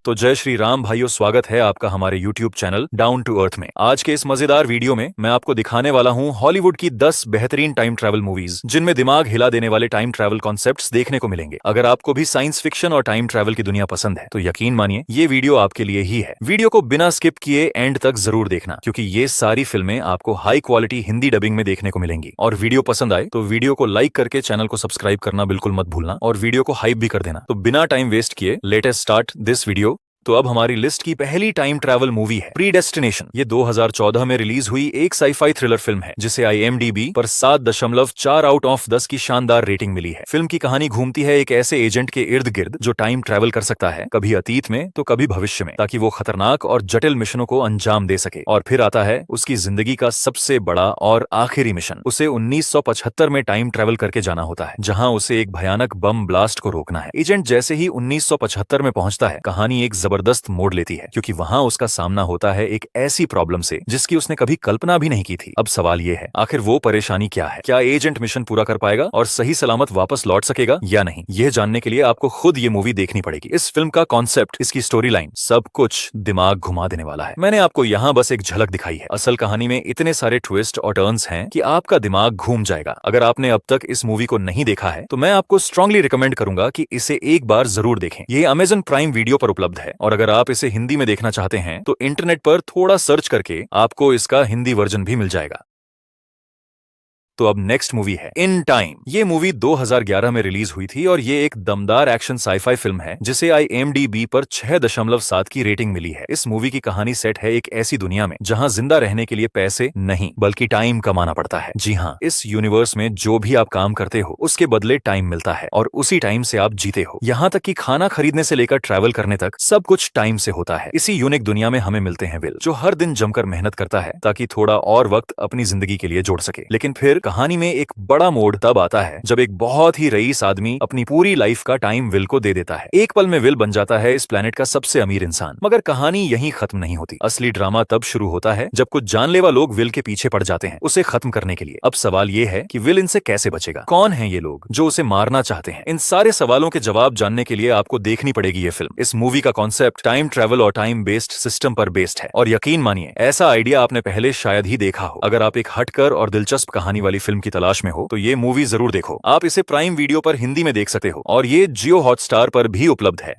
तो जय श्री राम भाइयों, स्वागत है आपका हमारे YouTube channel down to earth में। आज के इस मजेदार वीडियो में मैं आपको दिखाने वाला हूं हॉलीवुड की 10 बेहतरीन टाइम ट्रैवल मूवीज जिनमें दिमाग हिला देने वाले टाइम ट्रैवल कॉन्सेप्ट्स देखने को मिलेंगे। अगर आपको भी साइंस फिक्शन और टाइम ट्रैवल की दुनिया पसंद है तो यकीन मानिए ये वीडियो आपके लिए ही है। वीडियो को बिना स्किप किए एंड तक जरूर देखना, क्योंकि ये सारी फिल्में आपको हाई क्वालिटी हिंदी डबिंग में देखने को मिलेंगी। और वीडियो पसंद आए तो वीडियो को लाइक करके चैनल को सब्सक्राइब करना बिल्कुल मत भूलना और वीडियो को हाइप भी कर देना। तो बिना टाइम वेस्ट किए let us start this video. तो अब हमारी लिस्ट की पहली टाइम ट्रैवल मूवी है प्रीडेस्टिनेशन। ये 2014 में रिलीज हुई एक साईफाई थ्रिलर फिल्म है जिसे IMDb पर 7.4 आउट ऑफ 10 की शानदार रेटिंग मिली है। फिल्म की कहानी घूमती है एक ऐसे एजेंट के इर्द गिर्द जो टाइम ट्रैवल कर सकता है, कभी अतीत में तो कभी भविष्य में, ताकि वो खतरनाक और जटिल मिशनों को अंजाम दे सके। और फिर आता है उसकी जिंदगी का सबसे बड़ा और आखिरी मिशन। उसे 1975 में टाइम ट्रैवल करके जाना होता है, जहां उसे एक भयानक बम ब्लास्ट को रोकना है। एजेंट जैसे ही 1975 में पहुंचता है, कहानी एक जबरदस्त मोड़ लेती है, क्योंकि वहां उसका सामना होता है एक ऐसी प्रॉब्लम से जिसकी उसने कभी कल्पना भी नहीं की थी। अब सवाल ये है, आखिर वो परेशानी क्या है? क्या एजेंट मिशन पूरा कर पाएगा और सही सलामत वापस लौट सकेगा या नहीं? यह जानने के लिए आपको खुद ये मूवी देखनी पड़ेगी। इस फिल्म का कॉन्सेप्ट, इसकी स्टोरी लाइन, सब कुछ दिमाग घुमा देने वाला है। मैंने आपको यहाँ बस एक झलक दिखाई है, असल कहानी में इतने सारे ट्विस्ट और टर्न्स हैं कि आपका दिमाग घूम जाएगा। अगर आपने अब तक इस मूवी को नहीं देखा है तो मैं आपको स्ट्रांगली रिकमेंड करूंगा कि इसे एक बार जरूर देखें। ये Amazon प्राइम वीडियो पर उपलब्ध है, और अगर आप इसे हिंदी में देखना चाहते हैं तो इंटरनेट पर थोड़ा सर्च करके आपको इसका हिंदी वर्जन भी मिल जाएगा। तो अब नेक्स्ट मूवी है इन टाइम। ये मूवी 2011 में रिलीज हुई थी और ये एक दमदार एक्शन साईफाई फिल्म है जिसे IMDb पर 6.7 की रेटिंग मिली है। इस मूवी की कहानी सेट है एक ऐसी दुनिया में जहां जिंदा रहने के लिए पैसे नहीं बल्कि टाइम कमाना पड़ता है। जी हाँ, इस यूनिवर्स में जो भी आप काम करते हो उसके बदले टाइम मिलता है, और उसी टाइम से आप जीते हो। यहाँ तक कि खाना खरीदने से लेकर ट्रैवल करने तक सब कुछ टाइम से होता है। इसी यूनिक दुनिया में हमें मिलते हैं विल, जो हर दिन जमकर मेहनत करता है ताकि थोड़ा और वक्त अपनी जिंदगी के लिए जोड़ सके। लेकिन फिर कहानी में एक बड़ा मोड़ तब आता है जब एक बहुत ही रईस आदमी अपनी पूरी लाइफ का टाइम विल को दे देता है। एक पल में विल बन जाता है इस प्लेनेट का सबसे अमीर इंसान। मगर कहानी यहीं खत्म नहीं होती। असली ड्रामा तब शुरू होता है जब कुछ जानलेवा लोग विल के पीछे पड़ जाते हैं उसे खत्म करने के लिए। अब सवाल ये है कि विल इनसे कैसे बचेगा? कौन है ये लोग जो उसे मारना चाहते हैं? इन सारे सवालों के जवाब जानने के लिए आपको देखनी पड़ेगी ये फिल्म। इस मूवी का कॉन्सेप्ट टाइम ट्रैवल और टाइम बेस्ड सिस्टम पर बेस्ड है, और यकीन मानिए ऐसा आइडिया आपने पहले शायद ही देखा हो। अगर आप एक हटकर और दिलचस्प कहानी वाली फिल्म की तलाश में हो तो ये मूवी जरूर देखो। आप इसे प्राइम वीडियो पर हिंदी में देख सकते हो और ये जियो हॉटस्टार पर भी उपलब्ध है।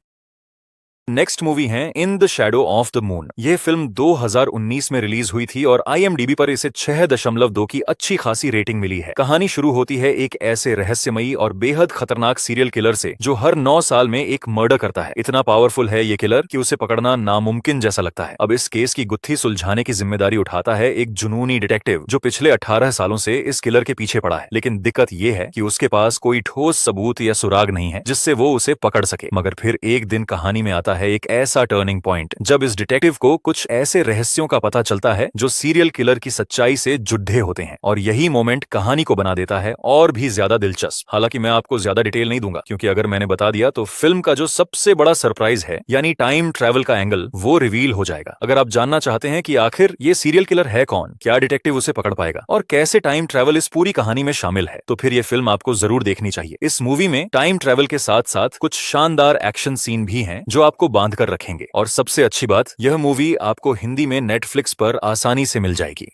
नेक्स्ट मूवी है in the shadow of the moon. यह फिल्म 2019 में रिलीज हुई थी और IMDb पर इसे 6.2 की अच्छी खासी रेटिंग मिली है। कहानी शुरू होती है एक ऐसे रहस्यमयी और बेहद खतरनाक सीरियल किलर से जो हर 9 साल में एक मर्डर करता है। इतना पावरफुल है ये किलर कि उसे पकड़ना नामुमकिन जैसा लगता है। अब इस केस की गुत्थी सुलझाने की जिम्मेदारी उठाता है एक जुनूनी डिटेक्टिव जो पिछले 18 सालों से इस किलर के पीछे पड़ा है। लेकिन दिक्कत ये है कि उसके पास कोई ठोस सबूत या सुराग नहीं है जिससे वो उसे पकड़ सके। मगर फिर एक दिन कहानी में आता है एक ऐसा टर्निंग पॉइंट जब इस डिटेक्टिव को कुछ ऐसे रहस्यों का पता चलता है जो सीरियल किलर की सच्चाई से जुड़े होते हैं, और यही मोमेंट कहानी को बना देता है और भी ज्यादा दिलचस्प। हालांकि मैं आपको ज्यादा डिटेल नहीं दूंगा, क्योंकि अगर मैंने बता दिया तो फिल्म का जो सबसे बड़ा सरप्राइज है यानी टाइम ट्रैवल का एंगल, वो रिवील हो जाएगा। अगर आप जानना चाहते हैं कि आखिर ये सीरियल किलर है कौन, क्या डिटेक्टिव उसे पकड़ पाएगा और कैसे टाइम ट्रैवल इस पूरी कहानी में शामिल है, तो फिर ये फिल्म आपको जरूर देखनी चाहिए। इस मूवी में टाइम ट्रैवल के साथ साथ कुछ शानदार एक्शन सीन भी हैं जो आपको बांध कर रखेंगे, और सबसे अच्छी बात, यह मूवी आपको हिंदी में नेटफ्लिक्स पर आसानी से मिल जाएगी।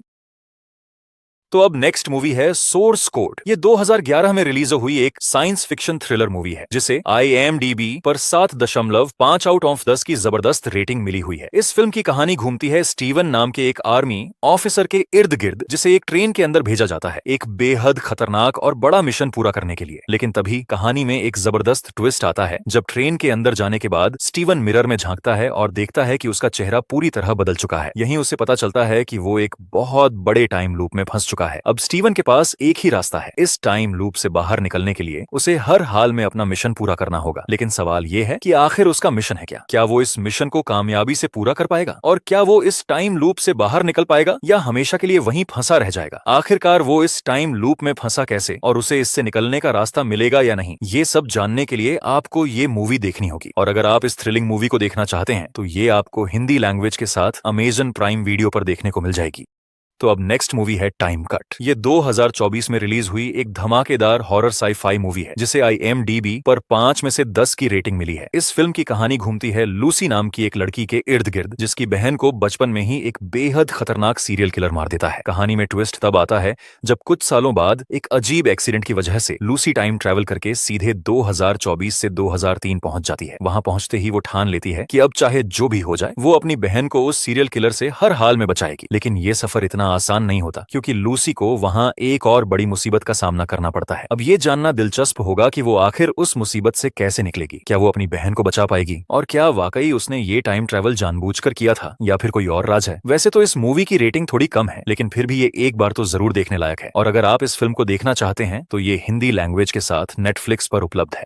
तो अब नेक्स्ट मूवी है सोर्स कोड। ये 2011 में रिलीज हुई एक साइंस फिक्शन थ्रिलर मूवी है जिसे IMDb पर 7.5 आउट ऑफ 10 की जबरदस्त रेटिंग मिली हुई है। इस फिल्म की कहानी घूमती है स्टीवन नाम के एक आर्मी ऑफिसर के इर्द गिर्द, जिसे एक ट्रेन के अंदर भेजा जाता है एक बेहद खतरनाक और बड़ा मिशन पूरा करने के लिए। लेकिन तभी कहानी में एक जबरदस्त ट्विस्ट आता है जब ट्रेन के अंदर जाने के बाद स्टीवन मिरर में झांकता है और देखता है कि उसका चेहरा पूरी तरह बदल चुका है। यहीं उसे पता चलता है कि वो एक बहुत बड़े टाइम लूप में फंस चुका है। अब स्टीवन के पास एक ही रास्ता है, इस टाइम लूप से बाहर निकलने के लिए उसे हर हाल में अपना मिशन पूरा करना होगा। लेकिन सवाल ये है कि आखिर उसका मिशन है क्या? क्या वो इस मिशन को कामयाबी से पूरा कर पाएगा, और क्या वो इस टाइम लूप से बाहर निकल पाएगा या हमेशा के लिए वहीं फंसा रह जाएगा? आखिरकार वो इस टाइम लूप में फंसा कैसे और उसे इससे निकलने का रास्ता मिलेगा या नहीं, ये सब जानने के लिए आपको ये मूवी देखनी होगी। और अगर आप इस थ्रिलिंग मूवी को देखना चाहते हैं तो ये आपको हिंदी लैंग्वेज के साथ Amazon प्राइम वीडियो पर देखने को मिल जाएगी। तो अब नेक्स्ट मूवी है टाइम कट। ये 2024 में रिलीज हुई एक धमाकेदार हॉरर साई-फाई मूवी है जिसे IMDb पर 5 में से 10 की रेटिंग मिली है। इस फिल्म की कहानी घूमती है लूसी नाम की एक लड़की के इर्द गिर्द जिसकी बहन को बचपन में ही एक बेहद खतरनाक सीरियल किलर मार देता है। कहानी में ट्विस्ट तब आता है जब कुछ सालों बाद एक अजीब एक्सीडेंट की वजह से लूसी टाइम ट्रैवल करके सीधे 2024 से 2003 पहुंच जाती है। वहां पहुंचते ही वो ठान लेती है कि अब चाहे जो भी हो जाए वो अपनी बहन को उस सीरियल किलर से हर हाल में बचाएगी। लेकिन ये सफर इतना आसान नहीं होता क्योंकि लूसी को वहां एक और बड़ी मुसीबत का सामना करना पड़ता है। अब ये जानना दिलचस्प होगा कि वो आखिर उस मुसीबत से कैसे निकलेगी। क्या वो अपनी बहन को बचा पाएगी और क्या वाकई उसने ये टाइम ट्रैवल जानबूझकर किया था या फिर कोई और राज है। वैसे तो इस मूवी की रेटिंग थोड़ी कम है लेकिन फिर भी ये एक बार तो जरूर देखने लायक है। और अगर आप इस फिल्म को देखना चाहते हैं तो ये हिंदी लैंग्वेज के साथ नेटफ्लिक्स पर उपलब्ध है।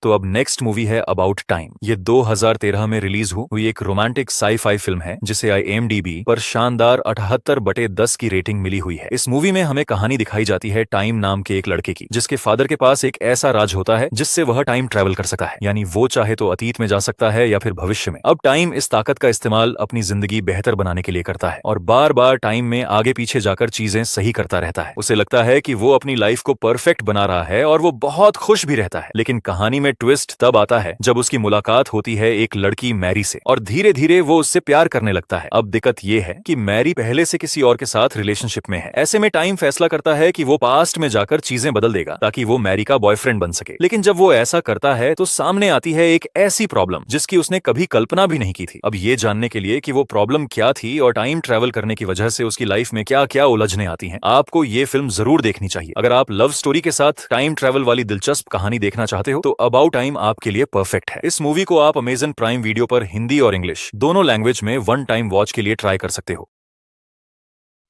तो अब नेक्स्ट मूवी है अबाउट टाइम। ये 2013 में रिलीज हुई एक रोमांटिक साई-फाई फिल्म है जिसे IMDb पर शानदार 78/10 की रेटिंग मिली हुई है। इस मूवी में हमें कहानी दिखाई जाती है टाइम नाम के एक लड़के की जिसके फादर के पास एक ऐसा राज होता है जिससे वह टाइम ट्रैवल कर सकता है, यानी वो चाहे तो अतीत में जा सकता है या फिर भविष्य में। अब टाइम इस ताकत का इस्तेमाल अपनी जिंदगी बेहतर बनाने के लिए करता है और बार बार टाइम में आगे पीछे जाकर चीजें सही करता रहता है। उसे लगता है कि वो अपनी लाइफ को परफेक्ट बना रहा है और वो बहुत खुश भी रहता है। लेकिन कहानी में ट्विस्ट तब आता है जब उसकी मुलाकात होती है एक लड़की मैरी से और धीरे धीरे वो उससे प्यार करने लगता है। अब दिक्कत ये है कि मैरी पहले से किसी और के साथ रिलेशनशिप में है। ऐसे में टाइम फैसला करता है कि वो पास्ट में जाकर चीजें बदल देगा ताकि वो मैरी का बॉयफ्रेंड बन सके। लेकिन जब वो ऐसा करता है तो सामने आती है एक ऐसी प्रॉब्लम जिसकी उसने कभी कल्पना भी नहीं की थी। अब ये जानने के लिए कि वो प्रॉब्लम क्या थी और टाइम ट्रैवल करने की वजह से उसकी लाइफ में क्या क्या उलझने आती हैं, आपको ये फिल्म जरूर देखनी चाहिए। अगर आप लव स्टोरी के साथ टाइम ट्रैवल वाली दिलचस्प कहानी देखना चाहते हो तो अबाउट टाइम आपके लिए परफेक्ट है। इस मूवी को आप अमेजन प्राइम वीडियो पर हिंदी और इंग्लिश दोनों लैंग्वेज में वन टाइम वॉच के लिए ट्राई कर सकते हो।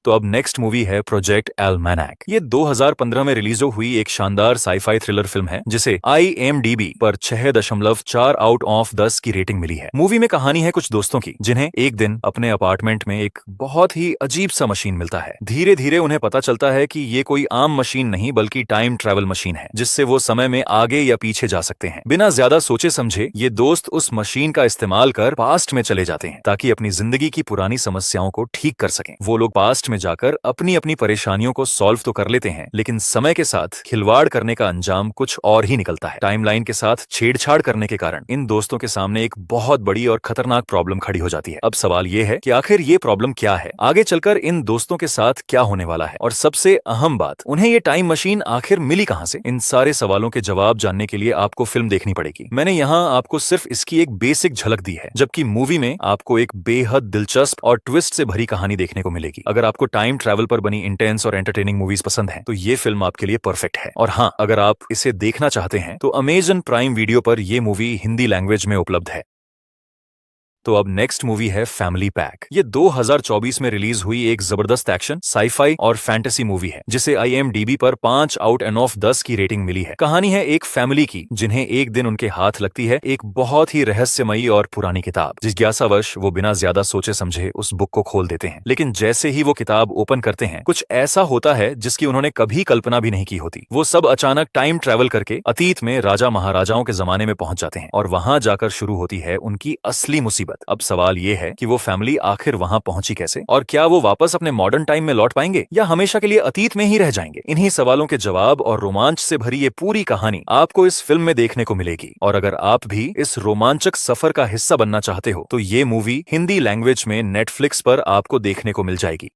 तो अब नेक्स्ट मूवी है प्रोजेक्ट एल्मेनाक। ये 2015 में रिलीज हुई एक शानदार साई-फाई थ्रिलर फिल्म है जिसे IMDb पर 6.4 आउट ऑफ 10 की रेटिंग मिली है। मूवी में कहानी है कुछ दोस्तों की जिन्हें एक दिन अपने अपार्टमेंट में एक बहुत ही अजीब सा मशीन मिलता है। धीरे धीरे उन्हें पता चलता है कि ये कोई आम मशीन नहीं बल्कि टाइम ट्रैवल मशीन है जिससे वो समय में आगे या पीछे जा सकते हैं। बिना ज्यादा सोचे समझे ये दोस्त उस मशीन का इस्तेमाल कर पास्ट में चले जाते हैं ताकि अपनी जिंदगी की पुरानी समस्याओं को ठीक कर सकें। वो लोग पास्ट में जाकर अपनी अपनी परेशानियों को सॉल्व तो कर लेते हैं लेकिन समय के साथ खिलवाड़ करने का अंजाम कुछ और ही निकलता है। टाइमलाइन के साथ छेड़छाड़ करने के कारण इन दोस्तों के सामने एक बहुत बड़ी और खतरनाक प्रॉब्लम खड़ी हो जाती है। अब सवाल ये है कि आखिर ये प्रॉब्लम क्या है, आगे चलकर इन दोस्तों के साथ क्या होने वाला है और सबसे अहम बात, उन्हें ये टाइम मशीन आखिर मिली कहां से। इन सारे सवालों के जवाब जानने के लिए आपको फिल्म देखनी पड़ेगी। मैंने यहाँ आपको सिर्फ इसकी एक बेसिक झलक दी है जबकि मूवी में आपको एक बेहद दिलचस्प और ट्विस्ट से भरी कहानी देखने को मिलेगी। अगर आपको टाइम ट्रैवल पर बनी इंटेंस और एंटरटेनिंग मूवीज पसंद हैं तो ये फिल्म आपके लिए परफेक्ट है। और हाँ, अगर आप इसे देखना चाहते हैं तो अमेजन प्राइम वीडियो पर ये मूवी हिंदी लैंग्वेज में उपलब्ध है। तो अब नेक्स्ट मूवी है फैमिली पैक। ये 2024 में रिलीज हुई एक जबरदस्त एक्शन साई-फाई और फैंटेसी मूवी है जिसे IMDb पर 5 आउट ऑफ 10 की रेटिंग मिली है। कहानी है एक फैमिली की जिन्हें एक दिन उनके हाथ लगती है एक बहुत ही रहस्यमयी और पुरानी किताब। जिज्ञासावश वो बिना ज्यादा सोचे समझे उस बुक को खोल देते हैं लेकिन जैसे ही वो किताब ओपन करते हैं कुछ ऐसा होता है जिसकी उन्होंने कभी कल्पना भी नहीं की होती। वो सब अचानक टाइम ट्रैवल करके अतीत में राजा महाराजाओं के जमाने में पहुंच जाते हैं और वहां जाकर शुरू होती है उनकी असली मुसीबत। अब सवाल ये है कि वो फैमिली आखिर वहां पहुंची कैसे और क्या वो वापस अपने मॉडर्न टाइम में लौट पाएंगे या हमेशा के लिए अतीत में ही रह जाएंगे। इन्हीं सवालों के जवाब और रोमांच से भरी ये पूरी कहानी आपको इस फिल्म में देखने को मिलेगी। और अगर आप भी इस रोमांचक सफर का हिस्सा बनना चाहते हो तो ये मूवी हिंदी लैंग्वेज में नेटफ्लिक्स पर आपको देखने को मिल जाएगी।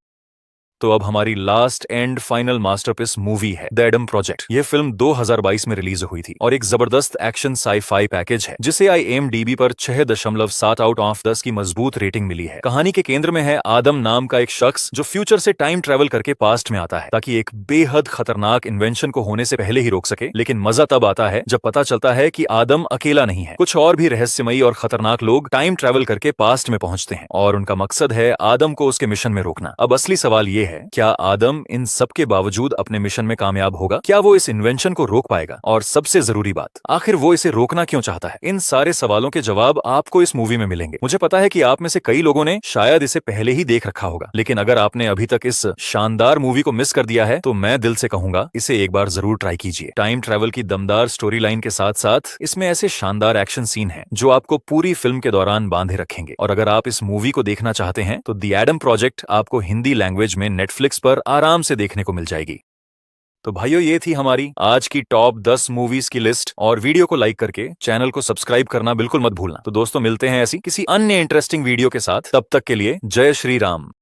तो अब हमारी last and final masterpiece movie है द एडम प्रोजेक्ट। ये फिल्म 2022 में रिलीज हुई थी और एक जबरदस्त एक्शन साई-फाई पैकेज है जिसे IMDb पर 6.7 आउट ऑफ 10 की मजबूत रेटिंग मिली है। कहानी के केंद्र में है आदम नाम का एक शख्स जो फ्यूचर से टाइम ट्रैवल करके पास्ट में आता है ताकि एक बेहद खतरनाक इन्वेंशन को होने से पहले ही रोक सके। लेकिन मजा तब आता है जब पता चलता है कि आदम अकेला नहीं है, कुछ और भी रहस्यमयी और खतरनाक लोग टाइम ट्रैवल करके पास्ट में पहुंचते हैं और उनका मकसद है आदम को उसके मिशन में रोकना। अब असली सवाल ये है, क्या आदम इन सब के बावजूद अपने मिशन में कामयाब होगा? क्या वो इस इन्वेंशन को रोक पाएगा? और सबसे जरूरी बात, आखिर वो इसे रोकना क्यों चाहता है? इन सारे सवालों के जवाब आपको इस मूवी में मिलेंगे। मुझे पता है कि आप में से कई लोगों ने शायद इसे पहले ही देख रखा होगा, लेकिन अगर आपने अभी तक इस शानदार मूवी को मिस कर दिया है तो मैं दिल से कहूंगा इसे एक बार जरूर ट्राई कीजिए। टाइम ट्रैवल की दमदार स्टोरी लाइन के साथ साथ इसमें ऐसे शानदार एक्शन सीन हैं जो आपको पूरी फिल्म के दौरान बांधे रखेंगे। और अगर आप इस मूवी को देखना चाहते हैं तो द एडम प्रोजेक्ट आपको हिंदी लैंग्वेज में नेटफ्लिक्स पर आराम से देखने को मिल जाएगी। तो भाइयों, ये थी हमारी आज की टॉप 10 मूवीज की लिस्ट, और वीडियो को लाइक करके चैनल को सब्सक्राइब करना बिल्कुल मत भूलना। तो दोस्तों, मिलते हैं ऐसी किसी अन्य इंटरेस्टिंग वीडियो के साथ। तब तक के लिए जय श्री राम।